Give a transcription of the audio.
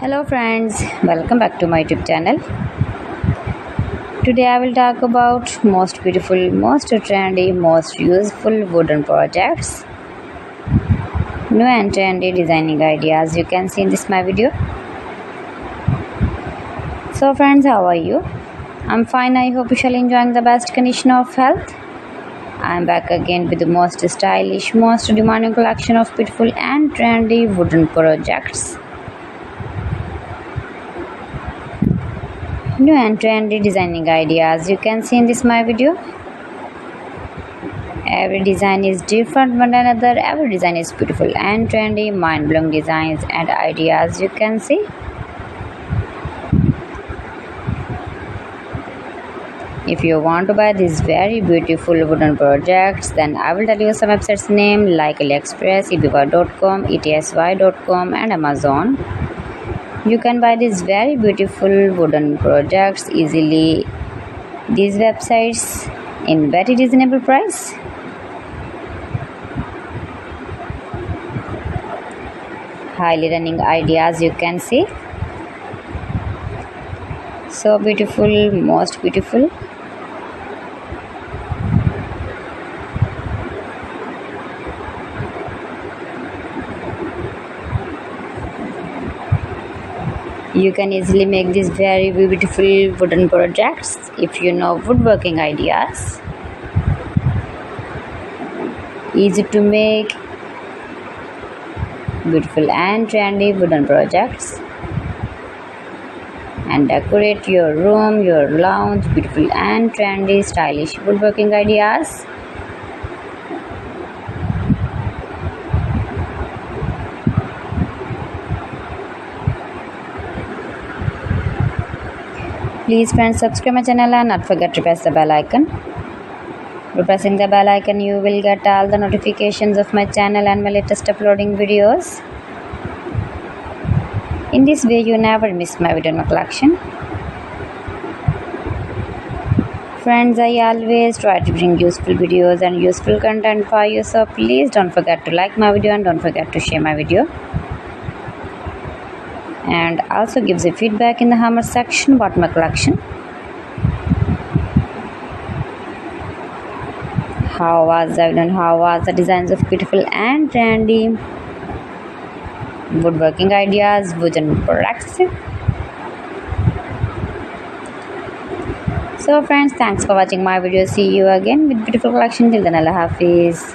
Hello friends, welcome back to my YouTube channel. Today I will talk about most beautiful, most trendy, most useful wooden projects. New and trendy designing ideas you can see in this my video. So friends, how are you? I'm fine. I hope you shall enjoying the best condition of health. I'm back again with the most stylish, most demanding collection of beautiful and trendy wooden projects. New and trendy designing ideas you can see in this my video. Every design is different one another. Every design is beautiful and trendy, mind-blowing designs and ideas you can see. If you want to buy these very beautiful wooden projects, then I will tell you some websites name like AliExpress, eBay.com, etsy.com and Amazon. You can buy these very beautiful wooden projects easily. These websites in very reasonable price. Highly running ideas you can see. So beautiful, most beautiful. You can easily make these very beautiful wooden projects if you know woodworking ideas. Easy to make beautiful and trendy wooden projects and decorate your room, your lounge, beautiful and trendy stylish woodworking ideas. Please friends, subscribe my channel and not forget to press the bell icon. By pressing the bell icon you will get all the notifications of my channel and my latest uploading videos. In this way you never miss my video in my collection. Friends, I always try to bring useful videos and useful content for you, so please don't forget to like my video and don't forget to share my video. And also gives a feedback in the comment section about my collection. How was I done? How was the designs of beautiful and trendy woodworking ideas, wooden products? So friends, thanks for watching my video. See you again with beautiful collection. Till then, Allah Hafiz.